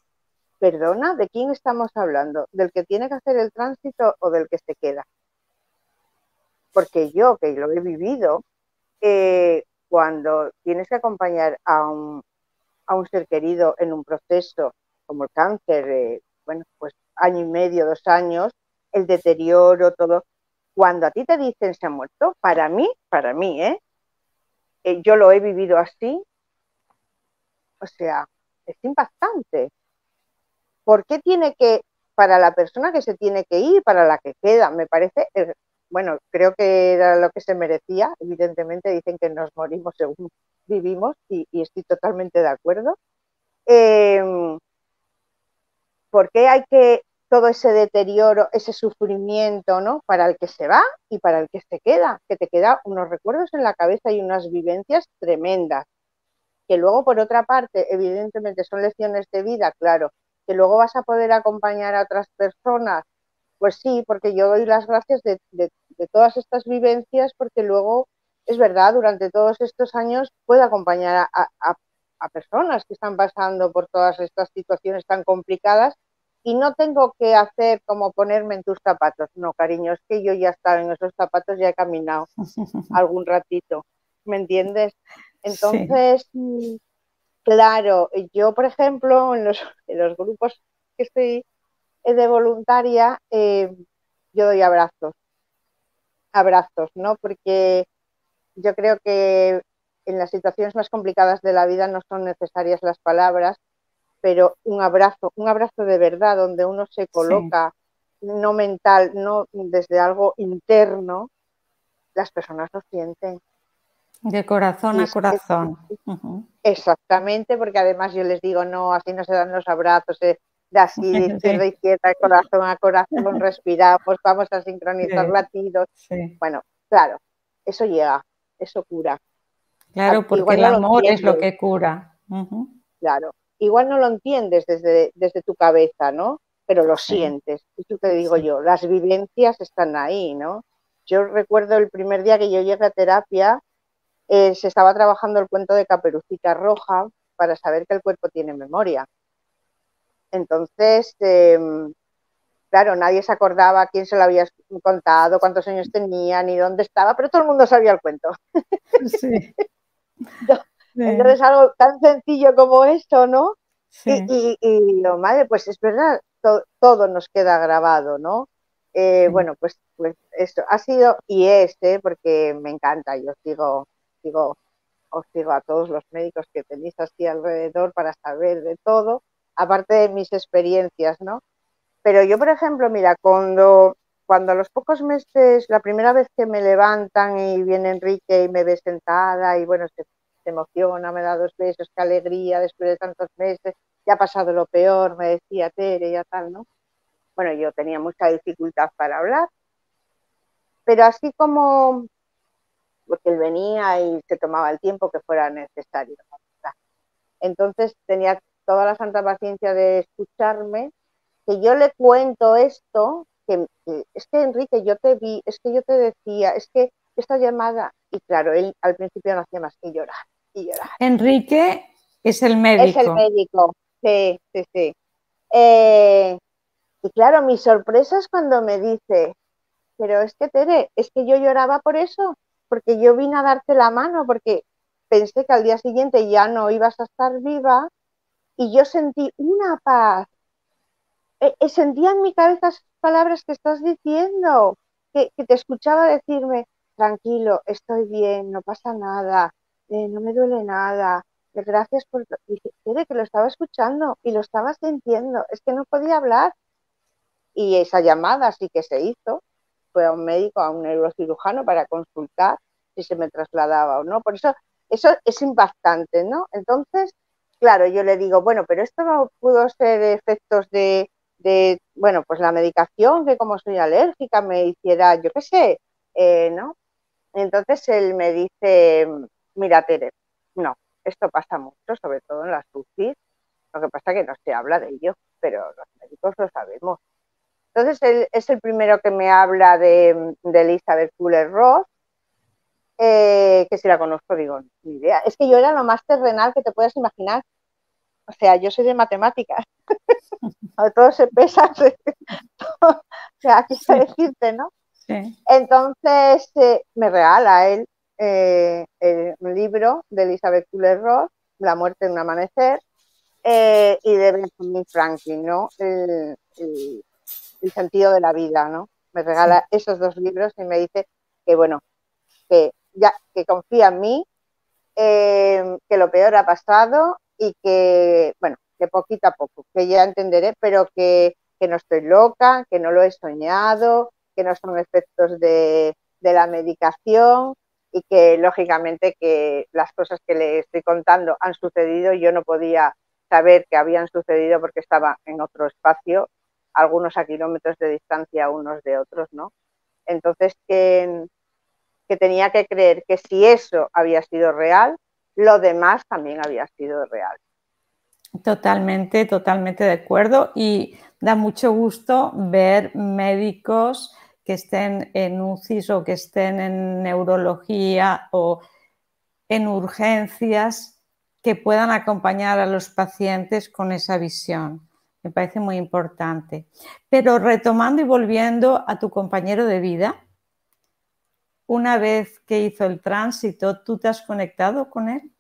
perdona, ¿de quién estamos hablando? ¿Del que tiene que hacer el tránsito o del que se queda? Porque yo, que lo he vivido, cuando tienes que acompañar a un ser querido en un proceso como el cáncer, bueno, pues año y medio, 2 años, el deterioro, todo. Cuando a ti te dicen se ha muerto, para mí, yo lo he vivido así, o sea, es impactante. ¿Por qué tiene que, para la persona que se tiene que ir, para la que queda, me parece, bueno, creo que era lo que se merecía, evidentemente dicen que nos morimos según vivimos y estoy totalmente de acuerdo. Eh, ¿Por qué hay que todo ese deterioro, ese sufrimiento, ¿no? Para el que se va y para el que se queda, que te queda unos recuerdos en la cabeza y unas vivencias tremendas, que luego por otra parte, evidentemente son lecciones de vida, claro, que luego vas a poder acompañar a otras personas, pues sí, porque yo doy las gracias de todas estas vivencias, porque luego, es verdad, durante todos estos años puedo acompañar a personas que están pasando por todas estas situaciones tan complicadas y no tengo que hacer como ponerme en tus zapatos. No, cariño, es que yo ya estaba en esos zapatos, ya he caminado algún ratito, ¿me entiendes? Sí, Entonces, claro, yo, por ejemplo, en los grupos que estoy de voluntaria, yo doy abrazos, abrazos, ¿no? Porque yo creo que en las situaciones más complicadas de la vida no son necesarias las palabras, pero un abrazo de verdad, donde uno se sí, coloca, no mental, no desde algo interno, las personas lo sienten. de corazón Y a corazón. Ujú. exactamente, porque además yo les digo, no, así no se dan los abrazos, de así de izquierda a Sí, izquierda, corazón a corazón, respiramos, vamos a sincronizar sí, latidos. sí. Bueno, claro, eso llega, eso cura. Claro, porque Igual el no lo amor es lo entiendes, que cura. Ujú. claro, igual no lo entiendes desde tu cabeza, ¿no? Pero lo Sí, sientes, es lo que digo sí. yo, las vivencias están ahí, ¿no? Yo recuerdo el primer día que yo llegué a terapia, se estaba trabajando el cuento de Caperucita Roja para saber que el cuerpo tiene memoria. Entonces, claro, nadie se acordaba quién se lo había contado, cuántos años tenía, ni dónde estaba, pero todo el mundo sabía el cuento. Sí, Entonces, sí, algo tan sencillo como esto, ¿no? sí, Y lo madre, pues es verdad, todo nos queda grabado, ¿no? sí. Bueno, pues esto ha sido y es, porque me encanta, yo sigo, os sigo a todos los médicos que tenéis así alrededor para saber de todo, aparte de mis experiencias, ¿no? Pero yo, por ejemplo, mira, cuando a los pocos meses, la primera vez que me levantan y viene Enrique y me ve sentada y bueno, se emociona, me da 2 besos, qué alegría después de tantos meses, ya ha pasado lo peor, me decía Tere, ya tal, ¿no? Bueno, yo tenía mucha dificultad para hablar, pero así como, porque él venía y se tomaba el tiempo que fuera necesario, ¿no? Entonces tenía toda la santa paciencia de escucharme, que yo le cuento esto, que es que Enrique, yo te vi, es que yo te decía, es que esta llamada, y claro, él al principio no hacía más que llorar y llorar. Enrique es el Es el médico. médico, sí, sí, sí. Eh, y claro, mi sorpresa es cuando me dice, pero es que Tere, es que yo lloraba por eso, porque yo vine a darte la mano, porque pensé que al día siguiente ya no ibas a estar viva y yo sentí una paz, sentía en mi cabeza esas palabras que estás diciendo, que te escuchaba decirme, tranquilo, estoy bien, no pasa nada, no me duele nada, gracias por... Dije, que lo estaba escuchando y lo estaba sintiendo, es que no podía hablar. Y esa llamada sí que se hizo, fue a un médico, a un neurocirujano para consultar si se me trasladaba o no. Por eso es impactante, ¿no? Entonces, claro, yo le digo, bueno, pero esto no pudo ser efectos bueno, pues la medicación, que como soy alérgica me hiciera, yo qué sé, ¿no? Entonces él me dice, mira, Tere, no, esto pasa mucho, sobre todo en las UCI, lo que pasa es que no se habla de ello, pero los médicos lo sabemos. Entonces él es el primero que me habla de Elizabeth Kubler-Ross, que si la conozco digo, ni idea. Es que yo era lo más terrenal que te puedas imaginar. O sea, yo soy de matemáticas. Todo se pesa. O sea, quiero Sí, decirte, ¿no? sí. Entonces me regala él un libro de Elizabeth Kubler-Ross, La muerte en un amanecer, y de Benjamin Franklin, ¿no? El sentido de la vida, ¿no? Me Sí. regala esos dos libros y me dice que, bueno, que confía en mí, que lo peor ha pasado y que, bueno, que poquito a poco, que ya entenderé, pero que no estoy loca, que no lo he soñado, que no son efectos de la medicación y que, lógicamente, que las cosas que le estoy contando han sucedido y yo no podía saber que habían sucedido porque estaba en otro espacio, algunos a kilómetros de distancia unos de otros, ¿no? Entonces, que tenía que creer que si eso había sido real, lo demás también había sido real. Totalmente, totalmente de acuerdo y da mucho gusto ver médicos que estén en UCIs o que estén en neurología o en urgencias que puedan acompañar a los pacientes con esa visión. Me parece muy importante. Pero retomando y volviendo a tu compañero de vida, una vez que hizo el tránsito, ¿tú te has conectado con él?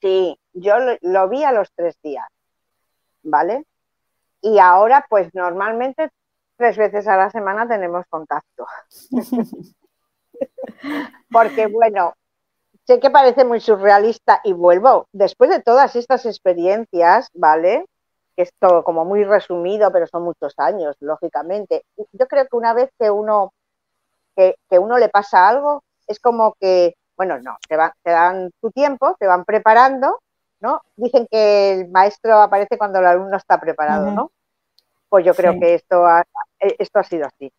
Sí, yo lo vi a los 3 días, ¿vale? Y ahora, pues normalmente 3 veces a la semana tenemos contacto. Porque, bueno, sé que parece muy surrealista y vuelvo, después de todas estas experiencias, ¿vale? Que es todo como muy resumido, pero son muchos años, lógicamente. Yo creo que una vez que uno le pasa algo, es como que, bueno, no, te dan tu tiempo, te van preparando, ¿no? Dicen que el maestro aparece cuando el alumno está preparado, Ujú. ¿no? Pues yo creo Sí. que esto ha sido así.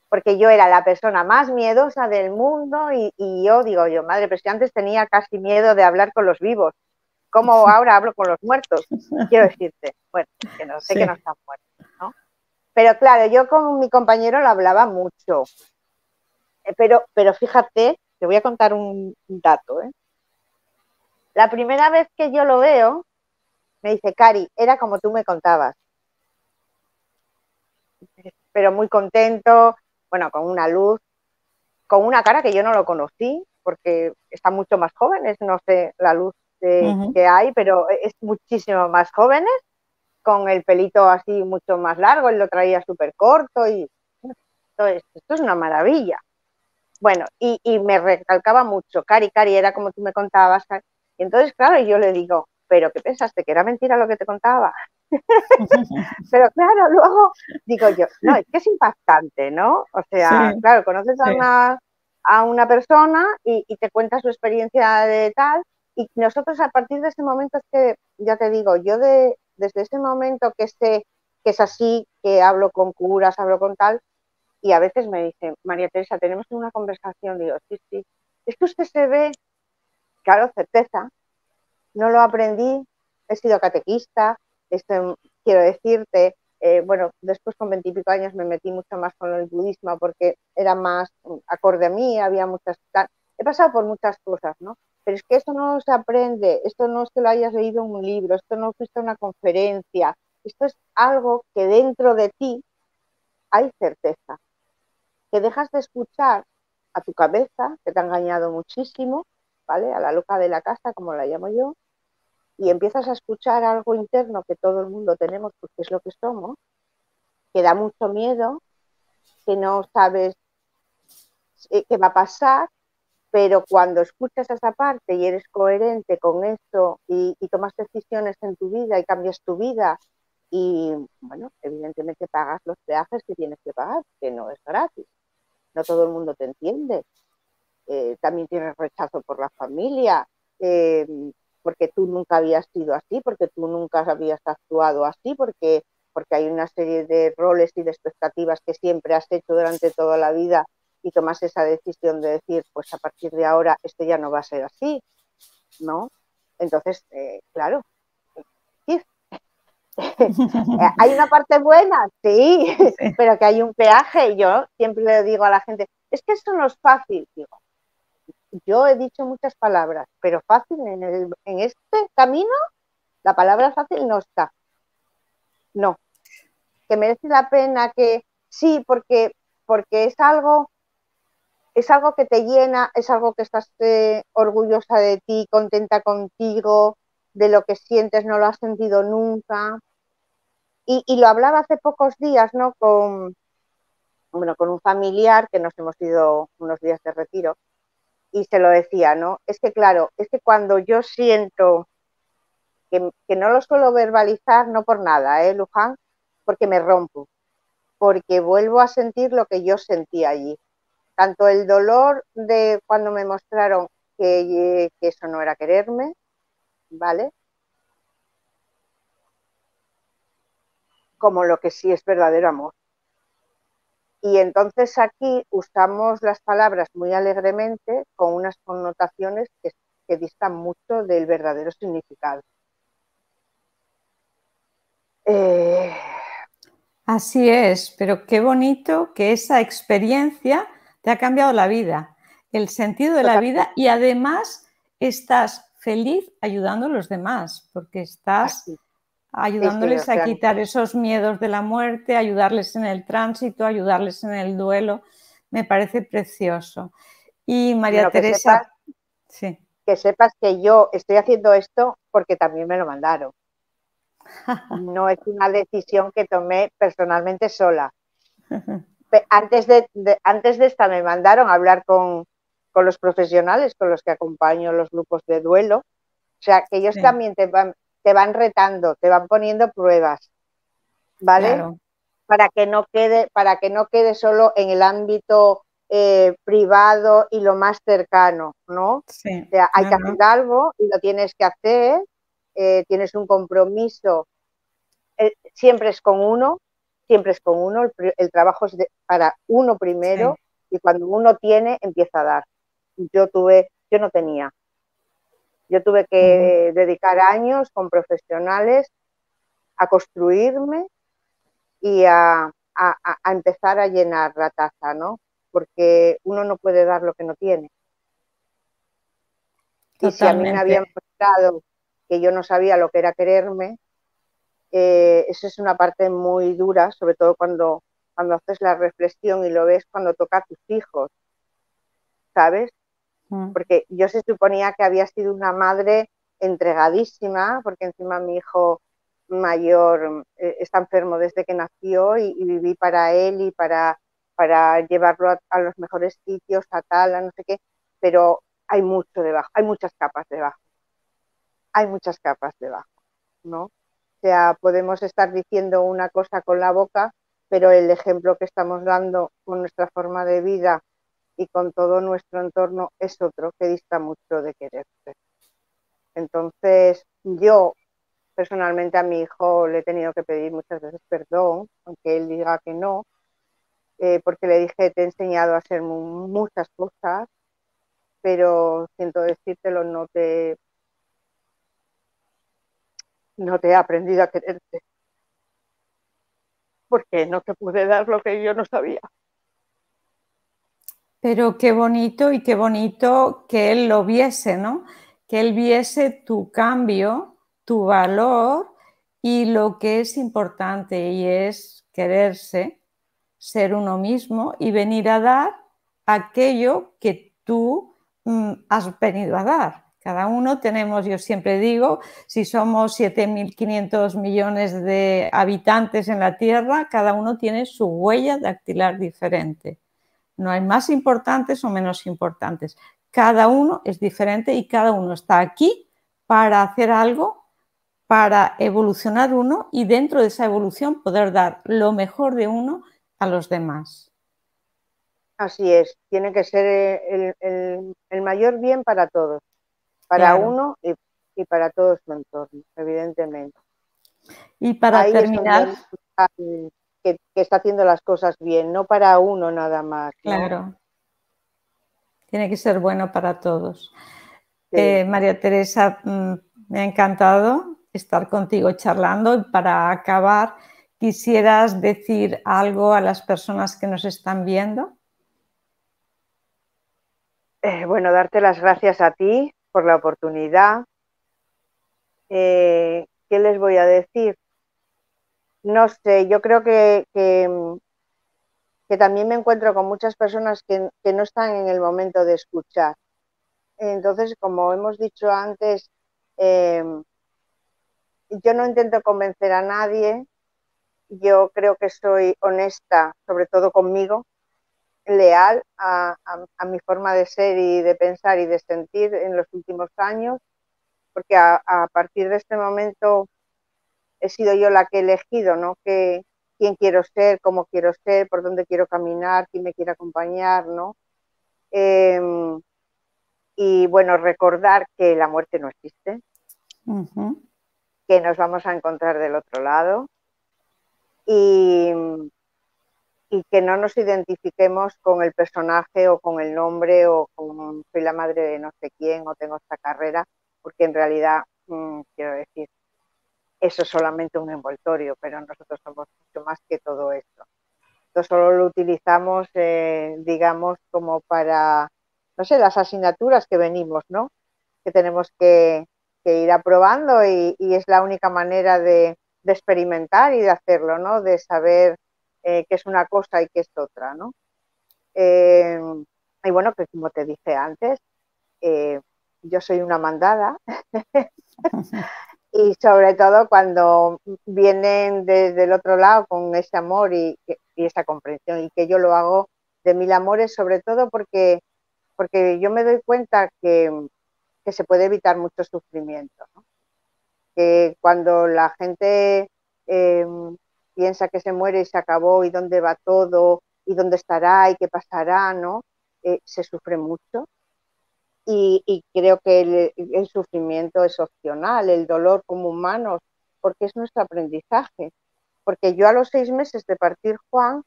Porque yo era la persona más miedosa del mundo y yo digo yo, madre, pero si antes tenía casi miedo de hablar con los vivos, ¿cómo ahora hablo con los muertos? Quiero decirte, bueno, que no sé que no Sí. están muertos, ¿no? Pero claro, yo con mi compañero lo hablaba mucho, pero fíjate, te voy a contar un dato, ¿eh? La primera vez que yo lo veo, me dice, Cari, era como tú me contabas, pero muy contento, bueno, con una luz, con una cara que yo no lo conocí, porque están mucho más jóvenes, no sé la luz Ujú. que hay, pero es muchísimo más jóvenes, con el pelito así mucho más largo, él lo traía súper corto y esto es una maravilla. Bueno, y me recalcaba mucho, Cari, Cari, era como tú me contabas. Cari. Y entonces, claro, yo le digo, ¿pero qué pensaste? ¿Que era mentira lo que te contaba? Pero claro, luego digo yo, no, es que es impactante, ¿no? O sea, Sí, claro, conoces sí. a una persona y te cuenta su experiencia de tal, y nosotros a partir de ese momento, es que, ya te digo, desde ese momento que sé que es así, que hablo con curas, hablo con tal, y a veces me dicen, María Teresa, tenemos una conversación, digo, sí, sí, es que usted se ve, claro, certeza, no lo aprendí, he sido catequista, quiero decirte, bueno, después con 20 y pico años me metí mucho más con el budismo porque era más acorde a mí, había muchas, he pasado por muchas cosas, ¿no? Pero es que eso no se aprende, esto no es que lo hayas leído en un libro, esto no fuiste a una conferencia, esto es algo que dentro de ti hay certeza, que dejas de escuchar a tu cabeza, que te ha engañado muchísimo, ¿vale? A la loca de la casa, como la llamo yo, y empiezas a escuchar algo interno que todo el mundo tenemos porque es lo que somos, que da mucho miedo, que no sabes qué va a pasar, pero cuando escuchas esa parte y eres coherente con eso y tomas decisiones en tu vida y cambias tu vida y, bueno, evidentemente pagas los peajes que tienes que pagar, que no es gratis, no todo el mundo te entiende, también tienes rechazo por la familia, eh, porque tú nunca habías sido así, porque tú nunca habías actuado así, porque hay una serie de roles y de expectativas que siempre has hecho durante toda la vida y tomas esa decisión de decir, pues a partir de ahora esto ya no va a ser así, ¿no? Entonces, claro, sí, ¿Hay una parte buena? Sí, Sí. pero que hay un peaje. Y yo siempre le digo a la gente, es que eso no es fácil. Digo, yo he dicho muchas palabras, pero fácil en este camino, la palabra fácil no está. No, que merece la pena, que sí, porque es algo que te llena, es algo que estás orgullosa de ti, contenta contigo, de lo que sientes, no lo has sentido nunca. Y lo hablaba hace pocos días, ¿no? Bueno, con un familiar que nos hemos ido unos días de retiro y se lo decía, ¿no? Es que claro, es que cuando yo siento que no lo suelo verbalizar, no por nada, Luján, porque me rompo, porque vuelvo a sentir lo que yo sentí allí. Tanto el dolor de cuando me mostraron que eso no era quererme, ¿vale? Como lo que sí es verdadero amor. Y entonces aquí usamos las palabras muy alegremente con unas connotaciones que distan mucho del verdadero significado. Eh, Así es, pero qué bonito que esa experiencia te ha cambiado la vida, el sentido de la vida y además estás feliz ayudando a los demás, porque estás así, sí, sí, o ayudándoles a sea, quitar esos miedos de la muerte, ayudarles en el tránsito, ayudarles en el duelo. Me parece precioso. Y María bueno, Teresa, sí. que sepas que yo estoy haciendo esto porque también me lo mandaron. No es una decisión que tomé personalmente sola. Antes de esta me mandaron a hablar con los profesionales con los que acompaño los grupos de duelo. O sea, que ellos Sí, también te van retando, te van poniendo pruebas, ¿vale? claro, Para que no quede solo en el ámbito privado y lo más cercano, ¿no? O sí, sea, hay no, que hacer no, algo y lo tienes que hacer, tienes un compromiso, siempre es con uno, siempre es con uno, el trabajo es para uno sí. primero y cuando uno tiene, empieza a dar. Yo no tenía. Yo tuve Ujú. que dedicar años con profesionales a construirme y a empezar a llenar la taza, ¿no? Porque uno no puede dar lo que no tiene. Y si a mí me Totalmente. habían mostrado que yo no sabía lo que era quererme, eso es una parte muy dura, sobre todo cuando haces la reflexión y lo ves cuando toca a tus hijos, ¿sabes? Mm. Porque yo se suponía que había sido una madre entregadísima, porque encima mi hijo mayor está enfermo desde que nació y viví para él y para llevarlo a los mejores sitios, a tal, a no sé qué, pero hay mucho debajo, hay muchas capas debajo, ¿no? O sea, podemos estar diciendo una cosa con la boca, pero el ejemplo que estamos dando con nuestra forma de vida y con todo nuestro entorno es otro que dista mucho de quererse. Entonces, yo personalmente a mi hijo le he tenido que pedir muchas veces perdón, aunque él diga que no, porque le dije, te he enseñado a hacer muchas cosas, pero siento decírtelo, no te he aprendido a quererte, porque no te pude dar lo que yo no sabía. Pero qué bonito y qué bonito que él lo viese, ¿no? Que él viese tu cambio, tu valor y lo que es importante y es quererse, ser uno mismo y venir a dar aquello que tú has venido a dar. Cada uno tenemos, yo siempre digo, si somos 7.500 millones de habitantes en la Tierra, cada uno tiene su huella dactilar diferente. No hay más importantes o menos importantes. Cada uno es diferente y cada uno está aquí para hacer algo, para evolucionar uno y dentro de esa evolución poder dar lo mejor de uno a los demás. Así es, tiene que ser el mayor bien para todos, para Claro. uno y para todo su entorno, evidentemente. Y para Ahí es donde terminar, hay que está haciendo las cosas bien, no para uno nada más, ¿no? claro, tiene que ser bueno para todos. Sí. María Teresa, me ha encantado estar contigo charlando. Y para acabar, ¿quisieras decir algo a las personas que nos están viendo? Bueno, darte las gracias a ti por la oportunidad. ¿Qué les voy a decir? No sé, yo creo que también me encuentro con muchas personas que no están en el momento de escuchar. Entonces, como hemos dicho antes, yo no intento convencer a nadie. Yo creo que soy honesta, sobre todo conmigo, leal a mi forma de ser y de pensar y de sentir en los últimos años, porque a partir de este momento he sido yo la que he elegido, ¿no? Quién quiero ser, cómo quiero ser, por dónde quiero caminar, quién me quiere acompañar, ¿no? Y bueno, recordar que la muerte no existe, que nos vamos a encontrar del otro lado y que no nos identifiquemos con el personaje o con el nombre o con soy la madre de no sé quién o tengo esta carrera, porque en realidad, quiero decir, eso es solamente un envoltorio, pero nosotros somos mucho más que todo esto. Esto solo lo utilizamos, digamos, como para, no sé, las asignaturas que venimos, ¿no? Que tenemos que ir aprobando y es la única manera de experimentar y de hacerlo, ¿no? De saber qué es una cosa y qué es otra, ¿no? Y bueno, que como te dije antes, yo soy una mandada y sobre todo cuando vienen desde el otro lado con ese amor y esa comprensión y que yo lo hago de mil amores, sobre todo porque yo me doy cuenta que se puede evitar mucho sufrimiento, ¿no? Que cuando la gente piensa que se muere y se acabó y dónde va todo y dónde estará y qué pasará, ¿no? Se sufre mucho y creo que el sufrimiento es opcional, el dolor como humanos, porque es nuestro aprendizaje. Porque yo a los 6 meses de partir Juan,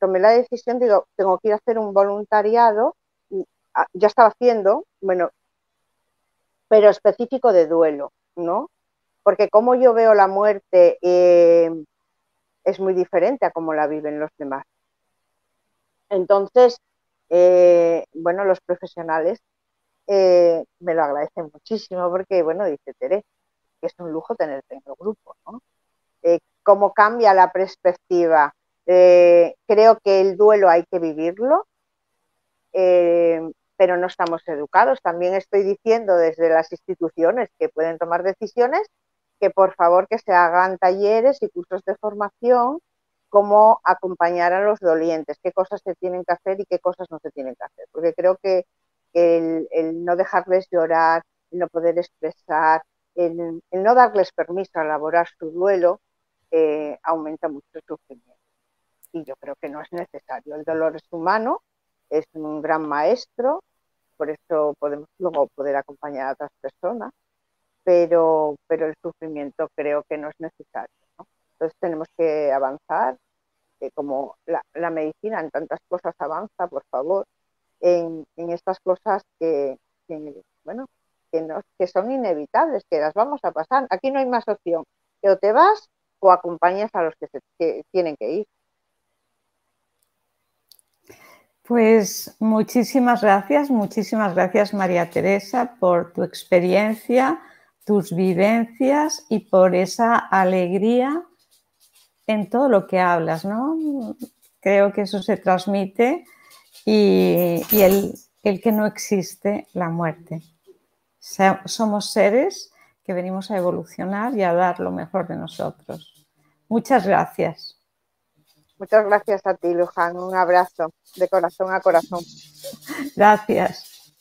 tomé la decisión, digo, tengo que ir a hacer un voluntariado, y, ya estaba haciendo, bueno, pero específico de duelo, ¿no? Porque como yo veo la muerte es muy diferente a cómo la viven los demás. Entonces, bueno, los profesionales me lo agradecen muchísimo porque, bueno, dice Tere, que es un lujo tenerte en el grupo, ¿no? Cómo cambia la perspectiva. Creo que el duelo hay que vivirlo, pero no estamos educados. También estoy diciendo desde las instituciones que pueden tomar decisiones que por favor que se hagan talleres y cursos de formación, cómo acompañar a los dolientes, qué cosas se tienen que hacer y qué cosas no se tienen que hacer. Porque creo que el no dejarles llorar, el no poder expresar, el no darles permiso a elaborar su duelo, aumenta mucho el sufrimiento. Y yo creo que no es necesario. El dolor es humano, es un gran maestro, por eso podemos luego poder acompañar a otras personas, pero el sufrimiento creo que no es necesario, ¿no? Entonces tenemos que avanzar, como la medicina en tantas cosas avanza, por favor, en estas cosas bueno, que son inevitables, que las vamos a pasar. Aquí no hay más opción, que o te vas o acompañas a los que tienen que ir. Pues muchísimas gracias María Teresa por tu experiencia, tus vivencias y por esa alegría en todo lo que hablas, ¿no? Creo que eso se transmite y el que no existe la muerte. Somos seres que venimos a evolucionar y a dar lo mejor de nosotros. Muchas gracias. Muchas gracias a ti, Luján. Un abrazo de corazón a corazón. Gracias.